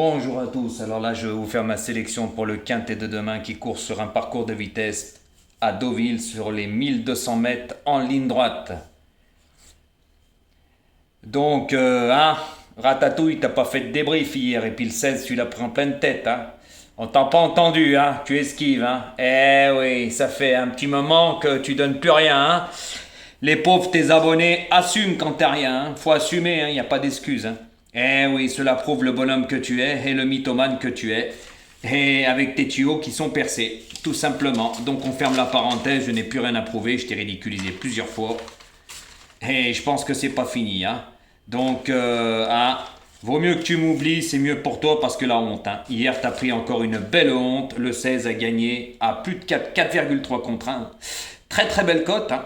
Bonjour à tous, alors là je vais vous faire ma sélection pour le quintet de demain qui court sur un parcours de vitesse à Deauville sur les 1200 mètres en ligne droite. Donc, Ratatouille, t'as pas fait de débrief hier et puis le 16 tu l'as pris en pleine tête, hein. On t'a pas entendu, hein, tu esquives, hein. Eh oui, ça fait un petit moment que tu donnes plus rien, hein. Les pauvres tes abonnés assument quand t'as rien, hein. Faut assumer, hein, y a pas d'excuse, hein. Eh oui, cela prouve le bonhomme que tu es et le mythomane que tu es. Et avec tes tuyaux qui sont percés, tout simplement. Donc on ferme la parenthèse, je n'ai plus rien à prouver, je t'ai ridiculisé plusieurs fois. Et je pense que c'est pas fini, hein. Donc, vaut mieux que tu m'oublies, c'est mieux pour toi parce que la honte, hein. Hier, t'as pris encore une belle honte. Le 16 a gagné à plus de 4,3 contre 1. Très très belle cote, hein.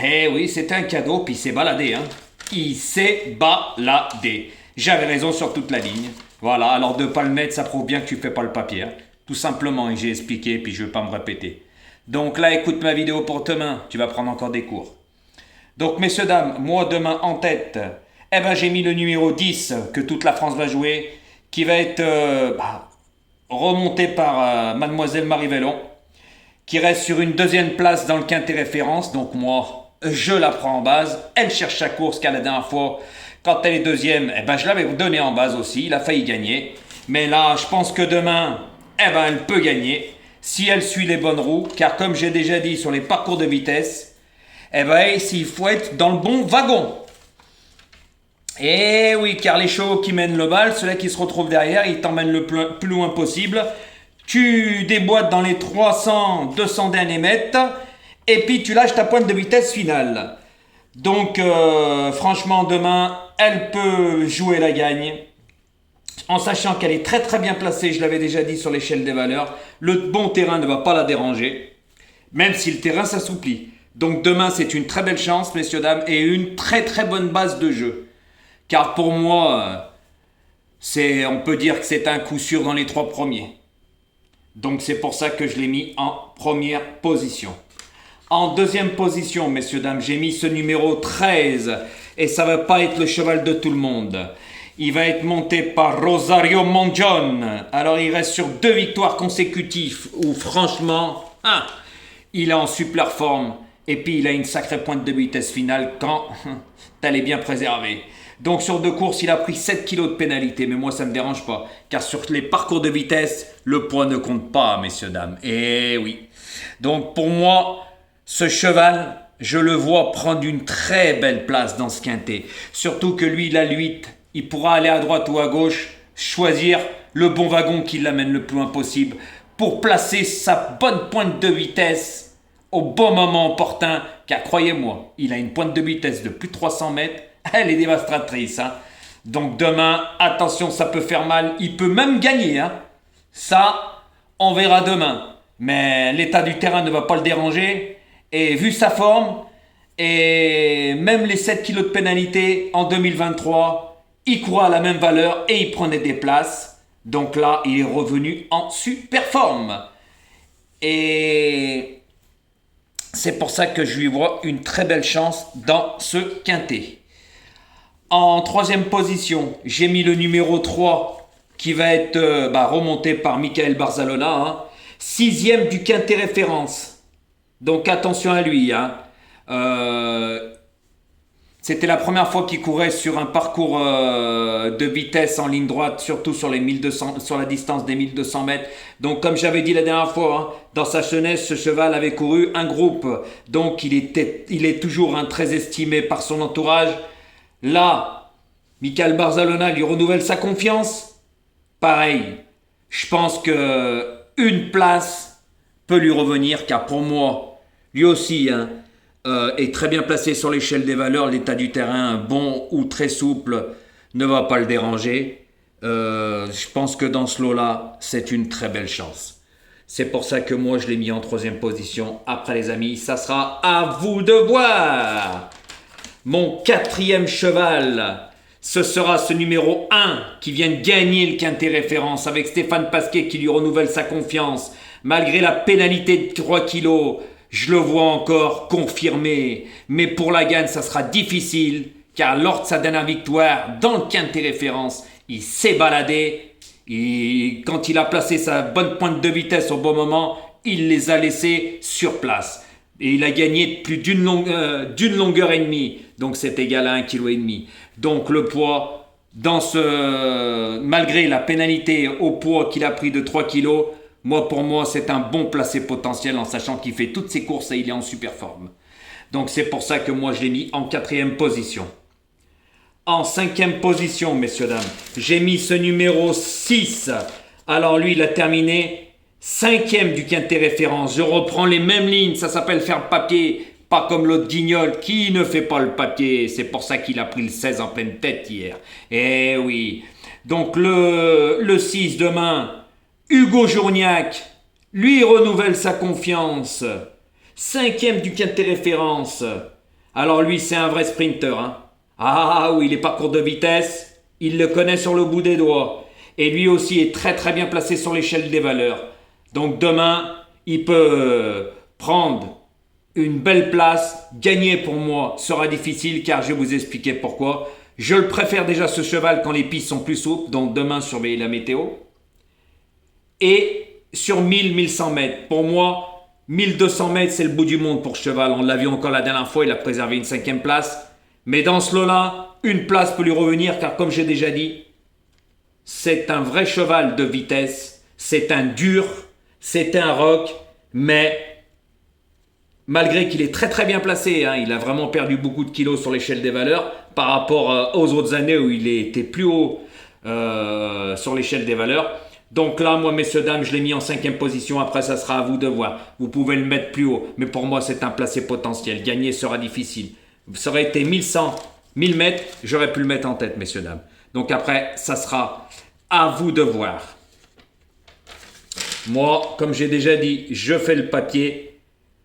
Eh oui, c'était un cadeau, puis il s'est baladé, hein. Il s'est baladé. J'avais raison sur toute la ligne. Voilà, alors de pas le mettre, ça prouve bien que tu fais pas le papier, hein. Tout simplement, et j'ai expliqué, puis je vais pas me répéter. Donc là, écoute ma vidéo pour demain, tu vas prendre encore des cours. Donc, messieurs, dames, moi, demain, en tête, j'ai mis le numéro 10 que toute la France va jouer, qui va être remonté par Mademoiselle Marie Vellon, qui reste sur une deuxième place dans le quintet référence. Donc, moi, je la prends en base. Elle cherche sa course, car la dernière fois, quand elle est deuxième, je l'avais donné en base aussi. Il a failli gagner. Mais là, je pense que demain, elle peut gagner si elle suit les bonnes roues, car comme j'ai déjà dit sur les parcours de vitesse, il faut être dans le bon wagon. Et oui, car les chevaux qui mènent le bal, ceux-là qui se retrouvent derrière, ils t'emmènent le plus loin possible. Tu déboîtes dans les 300, 200 derniers mètres, et puis tu lâches ta pointe de vitesse finale. Donc, franchement, demain, elle peut jouer la gagne, en sachant qu'elle est très très bien placée, je l'avais déjà dit sur l'échelle des valeurs. Le bon terrain ne va pas la déranger, même si le terrain s'assouplit. Donc demain, c'est une très belle chance, messieurs, dames, et une très très bonne base de jeu. Car pour moi, on peut dire que c'est un coup sûr dans les 3 premiers. Donc c'est pour ça que je l'ai mis en première position. En deuxième position, messieurs, dames, j'ai mis ce numéro 13. Et ça ne va pas être le cheval de tout le monde. Il va être monté par Rosario Monjon. Alors il reste sur 2 victoires consécutives où franchement, il est en super forme. Et puis il a une sacrée pointe de vitesse finale quand elle est bien préservée. Donc sur 2 courses, il a pris 7 kilos de pénalité. Mais moi, ça ne me dérange pas. Car sur les parcours de vitesse, le poids ne compte pas, messieurs, dames. Et oui. Donc pour moi, ce cheval, je le vois prendre une très belle place dans ce quintet. Surtout que lui, il a l'8. Il pourra aller à droite ou à gauche, choisir le bon wagon qui l'amène le plus loin possible pour placer sa bonne pointe de vitesse au bon moment opportun, car croyez-moi, il a une pointe de vitesse de plus de 300 mètres, elle est dévastatrice, hein. Donc demain, attention, ça peut faire mal, il peut même gagner, hein. Ça, on verra demain. Mais l'état du terrain ne va pas le déranger, et vu sa forme, et même les 7 kilos de pénalité en 2023, il courait à la même valeur et il prenait des places. Donc là, il est revenu en super forme. Et c'est pour ça que je lui vois une très belle chance dans ce quintet. En troisième position, j'ai mis le numéro 3 qui va être remonté par Michael Barzalona, hein. 6e du quintet référence. Donc attention à lui, hein. C'était la première fois qu'il courait sur un parcours de vitesse en ligne droite, surtout sur la distance des 1200 mètres. Donc, comme j'avais dit la dernière fois, hein, dans sa jeunesse, ce cheval avait couru un groupe. Donc, il est toujours très estimé par son entourage. Là, Michael Barzalona lui renouvelle sa confiance. Pareil, je pense que une place peut lui revenir, car pour moi, lui aussi, hein, est très bien placé sur l'échelle des valeurs. L'état du terrain, bon ou très souple, ne va pas le déranger. Je pense que dans ce lot-là, c'est une très belle chance. C'est pour ça que moi, je l'ai mis en 3e position. Après, les amis, ça sera à vous de voir. Mon 4e cheval, ce sera ce numéro 1 qui vient de gagner le quintet référence avec Stéphane Pasquet qui lui renouvelle sa confiance. Malgré la pénalité de 3 kilos, je le vois encore confirmé. Mais pour la gagne, ça sera difficile car lors de sa dernière victoire dans le quintet référence, il s'est baladé. Quand il a placé sa bonne pointe de vitesse au bon moment, il les a laissés sur place. Et il a gagné plus d'une longueur et demie. Donc c'est égal à 1,5 kg. Donc le poids, malgré la pénalité au poids qu'il a pris de 3 kg, pour moi c'est un bon placé potentiel en sachant qu'il fait toutes ses courses et il est en super forme. Donc c'est pour ça que moi je l'ai mis en 4e position. En 5e position, messieurs, dames, j'ai mis ce numéro 6. Alors lui, il a terminé 5e du quintet référence. Je reprends les mêmes lignes, ça s'appelle faire le papier. Pas comme l'autre guignol qui ne fait pas le papier. C'est pour ça qu'il a pris le 16 en pleine tête hier. Eh oui. Donc le 6 demain, Hugo Journiac, lui renouvelle sa confiance. 5e du quintet référence. Alors lui, c'est un vrai sprinter, hein. Ah oui, les parcours de vitesse, il le connaît sur le bout des doigts. Et lui aussi est très très bien placé sur l'échelle des valeurs. Donc demain, il peut prendre une belle place. Gagner pour moi sera difficile car je vais vous expliquer pourquoi. Je le préfère déjà ce cheval quand les pistes sont plus souples. Donc demain, surveillez la météo. Et sur 1000-1100 mètres, pour moi, 1200 mètres, c'est le bout du monde pour cheval. On l'a vu encore la dernière fois, il a préservé une 5e place. Mais dans ce lot-là, une place peut lui revenir car comme j'ai déjà dit, c'est un vrai cheval de vitesse, c'est un dur, c'est un rock, mais malgré qu'il est très très bien placé, hein, il a vraiment perdu beaucoup de kilos sur l'échelle des valeurs par rapport aux autres années où il était plus haut sur l'échelle des valeurs. Donc là, moi, messieurs, dames, je l'ai mis en 5e position. Après, ça sera à vous de voir. Vous pouvez le mettre plus haut. Mais pour moi, c'est un placé potentiel. Gagner sera difficile. Ça aurait été 1100, 1000 mètres, j'aurais pu le mettre en tête, messieurs, dames. Donc après, ça sera à vous de voir. Moi, comme j'ai déjà dit, je fais le papier.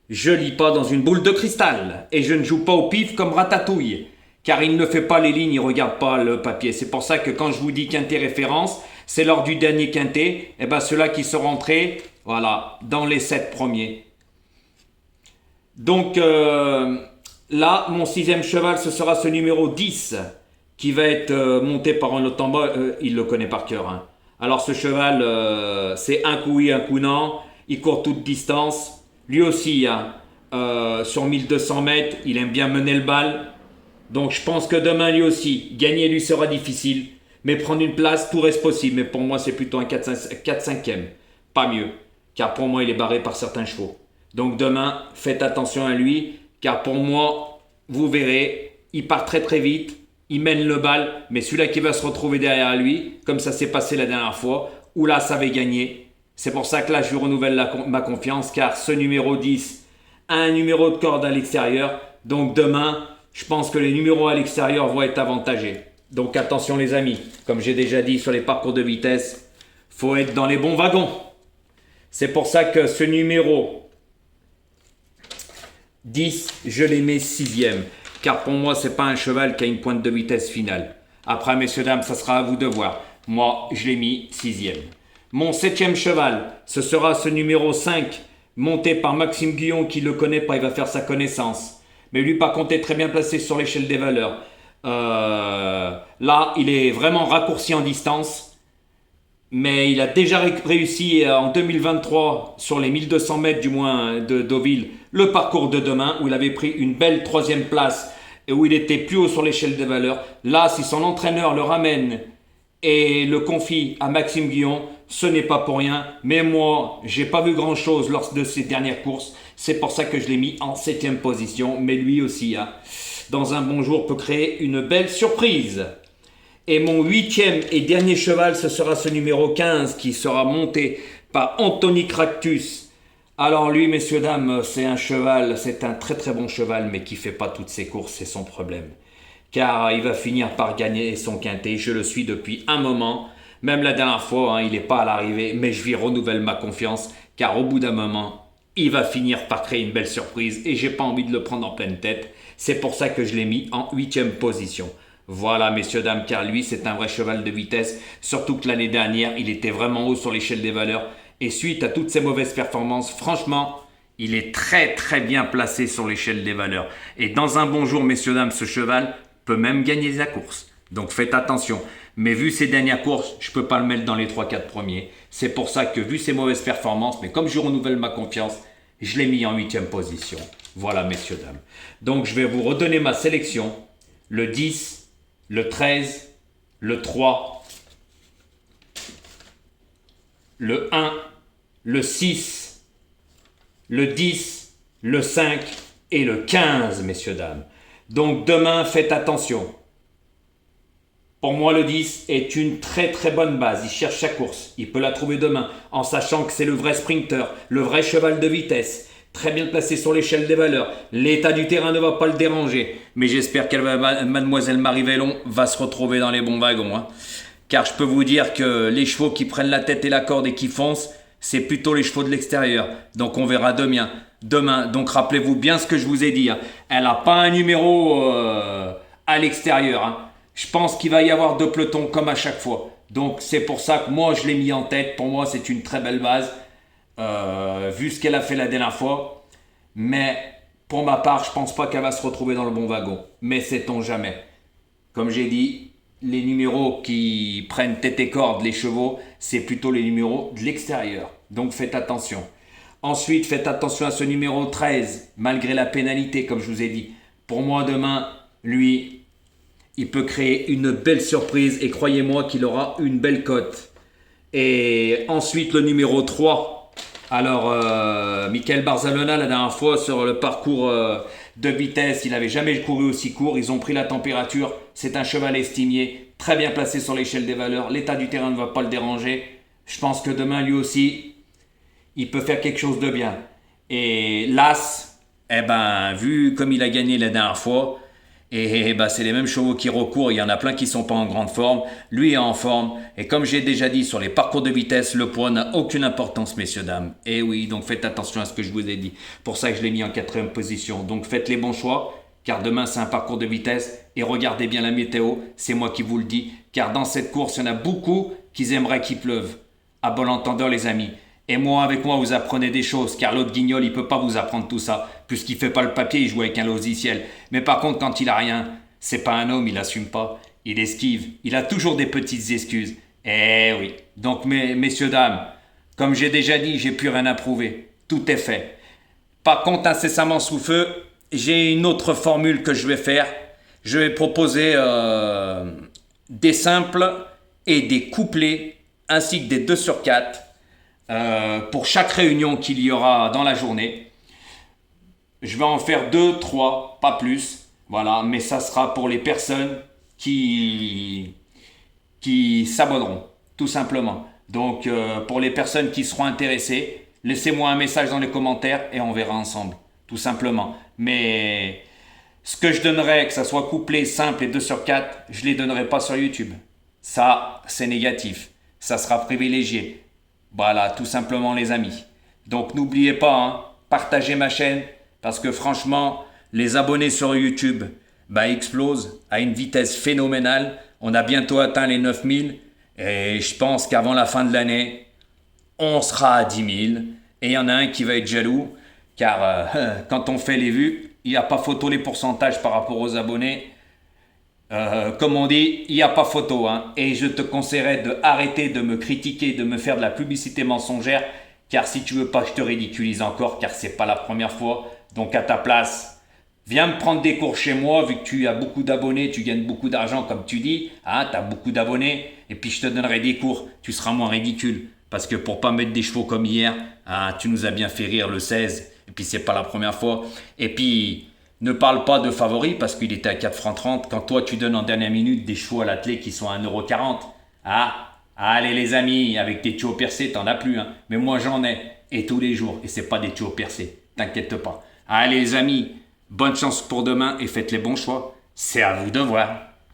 Je lis pas dans une boule de cristal. Et je ne joue pas au pif comme Ratatouille. Car il ne fait pas les lignes, il ne regarde pas le papier. C'est pour ça que quand je vous dis quintet référence, c'est lors du dernier quintet, et ben ceux-là qui sont rentrés, voilà, dans les 7 premiers. Donc là, mon 6e cheval, ce sera ce numéro 10 qui va être monté par un autre en bas. Il le connaît par cœur, hein. Alors ce cheval, c'est un coup oui, un coup non. Il court toute distance. Lui aussi, hein, sur 1200 mètres, il aime bien mener le bal. Donc je pense que demain, lui aussi, gagner lui sera difficile. Mais prendre une place, tout reste possible. Mais pour moi, c'est plutôt un 4-5e. Pas mieux. Car pour moi, il est barré par certains chevaux. Donc demain, faites attention à lui. Car pour moi, vous verrez, il part très très vite. Il mène le bal. Mais celui-là qui va se retrouver derrière lui, comme ça s'est passé la dernière fois, où là, ça va gagner. C'est pour ça que là, je lui renouvelle ma confiance. Car ce numéro 10 a un numéro de corde à l'extérieur. Donc demain, je pense que les numéros à l'extérieur vont être avantagés. Donc attention les amis, comme j'ai déjà dit sur les parcours de vitesse, faut être dans les bons wagons. C'est pour ça que ce numéro 10, je l'ai mis 6e. Car pour moi, c'est pas un cheval qui a une pointe de vitesse finale. Après, messieurs, dames, ça sera à vous de voir. Moi, je l'ai mis 6e. Mon 7e cheval, ce sera ce numéro 5, monté par Maxime Guillon, qui ne le connaît pas, il va faire sa connaissance. Mais lui, par contre, est très bien placé sur l'échelle des valeurs. Là, il est vraiment raccourci en distance. Mais il a déjà réussi en 2023, sur les 1200 mètres du moins de Deauville, le parcours de demain, où il avait pris une belle 3e place et où il était plus haut sur l'échelle des valeurs. Là, si son entraîneur le ramène et le confie à Maxime Guillon, ce n'est pas pour rien. Mais moi, j'ai pas vu grand-chose lors de ses dernières courses. C'est pour ça que je l'ai mis en 7e position. Mais lui aussi, hein, dans un bon jour, peut créer une belle surprise. Et mon 8e et dernier cheval, ce sera ce numéro 15 qui sera monté par Anthony Cractus. Alors lui, messieurs, dames, c'est un cheval, c'est un très très bon cheval, mais qui fait pas toutes ses courses, c'est son problème. Car il va finir par gagner son quintet, je le suis depuis un moment. Même la dernière fois, hein, il n'est pas à l'arrivée, mais je lui renouvelle ma confiance, car au bout d'un moment, il va finir par créer une belle surprise et j'ai pas envie de le prendre en pleine tête. C'est pour ça que je l'ai mis en 8e position. Voilà, messieurs, dames, car lui, c'est un vrai cheval de vitesse, surtout que l'année dernière, il était vraiment haut sur l'échelle des valeurs. Et suite à toutes ses mauvaises performances, franchement, il est très très bien placé sur l'échelle des valeurs. Et dans un bon jour, messieurs, dames, ce cheval peut même gagner la course. Donc faites attention. Mais vu ses dernières courses, je ne peux pas le mettre dans les 3-4 premiers. C'est pour ça que vu ses mauvaises performances, mais comme je renouvelle ma confiance, je l'ai mis en 8e position. Voilà, messieurs, dames. Donc, je vais vous redonner ma sélection. Le 10, le 13, le 3, le 1, le 6, le 10, le 5 et le 15, messieurs, dames. Donc, demain, faites attention. Pour moi, le 10 est une très très bonne base. Il cherche sa course. Il peut la trouver demain en sachant que c'est le vrai sprinter, le vrai cheval de vitesse. Très bien placé sur l'échelle des valeurs. L'état du terrain ne va pas le déranger. Mais j'espère que Mademoiselle Marie Vellon va se retrouver dans les bons wagons. Car je peux vous dire que les chevaux qui prennent la tête et la corde et qui foncent, c'est plutôt les chevaux de l'extérieur. Donc on verra demain. Donc rappelez-vous bien ce que je vous ai dit. Elle n'a pas un numéro à l'extérieur. Je pense qu'il va y avoir 2 pelotons comme à chaque fois. Donc c'est pour ça que moi je l'ai mis en tête. Pour moi c'est une très belle base. Vu ce qu'elle a fait la dernière fois. Mais pour ma part je pense pas qu'elle va se retrouver dans le bon wagon. Mais sait-on jamais. Comme j'ai dit, les numéros qui prennent tête et corde les chevaux, c'est plutôt les numéros de l'extérieur. Donc faites attention. Ensuite faites attention à ce numéro 13. Malgré la pénalité comme je vous ai dit. Pour moi demain, lui, il peut créer une belle surprise et croyez-moi qu'il aura une belle cote. Et ensuite le numéro 3. Alors Michael Barzalona la dernière fois sur le parcours de vitesse, il n'avait jamais couru aussi court. Ils ont pris la température. C'est un cheval estimier, très bien placé sur l'échelle des valeurs. L'état du terrain ne va pas le déranger. Je pense que demain lui aussi, il peut faire quelque chose de bien. Et l'As, vu comme il a gagné la dernière fois, c'est les mêmes chevaux qui recourent, il y en a plein qui ne sont pas en grande forme, lui est en forme, et comme j'ai déjà dit sur les parcours de vitesse, le poids n'a aucune importance messieurs dames, et oui, donc faites attention à ce que je vous ai dit, pour ça que je l'ai mis en 4e position, donc faites les bons choix, car demain c'est un parcours de vitesse, et regardez bien la météo, c'est moi qui vous le dis, car dans cette course il y en a beaucoup qui aimeraient qu'il pleuve, à bon entendeur les amis. Et moi, avec moi, vous apprenez des choses, car l'autre guignol, il peut pas vous apprendre tout ça, puisqu'il fait pas le papier, il joue avec un logiciel. Mais par contre, quand il a rien, c'est pas un homme, il assume pas, il esquive, il a toujours des petites excuses. Eh oui. Donc, messieurs, dames, comme j'ai déjà dit, j'ai plus rien à prouver. Tout est fait. Par contre, incessamment sous feu, j'ai une autre formule que je vais faire. Je vais proposer des simples et des couplets, ainsi que des 2/4. Pour chaque réunion qu'il y aura dans la journée. Je vais en faire 2, 3, pas plus. Voilà, mais ça sera pour les personnes qui s'abonneront, tout simplement. Donc, pour les personnes qui seront intéressées, laissez-moi un message dans les commentaires et on verra ensemble, tout simplement. Mais ce que je donnerai, que ça soit couplé, simple et 2/4, je ne les donnerai pas sur YouTube. Ça, c'est négatif. Ça sera privilégié. Voilà, tout simplement les amis. Donc n'oubliez pas, partagez ma chaîne parce que franchement, les abonnés sur YouTube explosent à une vitesse phénoménale. On a bientôt atteint les 9000 et je pense qu'avant la fin de l'année, on sera à 10 000. Et il y en a un qui va être jaloux car quand on fait les vues, il n'y a pas photo les pourcentages par rapport aux abonnés. Comme on dit, il n'y a pas photo. Et je te conseillerais d'arrêter de me critiquer, de me faire de la publicité mensongère. Car si tu veux pas, je te ridiculise encore, car c'est pas la première fois. Donc à ta place, viens me prendre des cours chez moi, vu que tu as beaucoup d'abonnés, tu gagnes beaucoup d'argent comme tu dis. Tu as beaucoup d'abonnés. Et puis je te donnerai des cours, tu seras moins ridicule. Parce que pour pas mettre des chevaux comme hier, tu nous as bien fait rire le 16. Et puis c'est pas la première fois. Et puis... ne parle pas de favoris parce qu'il était à 4,30 quand toi tu donnes en dernière minute des chevaux à l'attelé qui sont à 1,40 €. Allez les amis, avec tes chevaux percés, t'en as plus. Mais moi j'en ai, et tous les jours, et c'est pas des chevaux percés, t'inquiète pas. Allez les amis, bonne chance pour demain et faites les bons choix. C'est à vous de voir.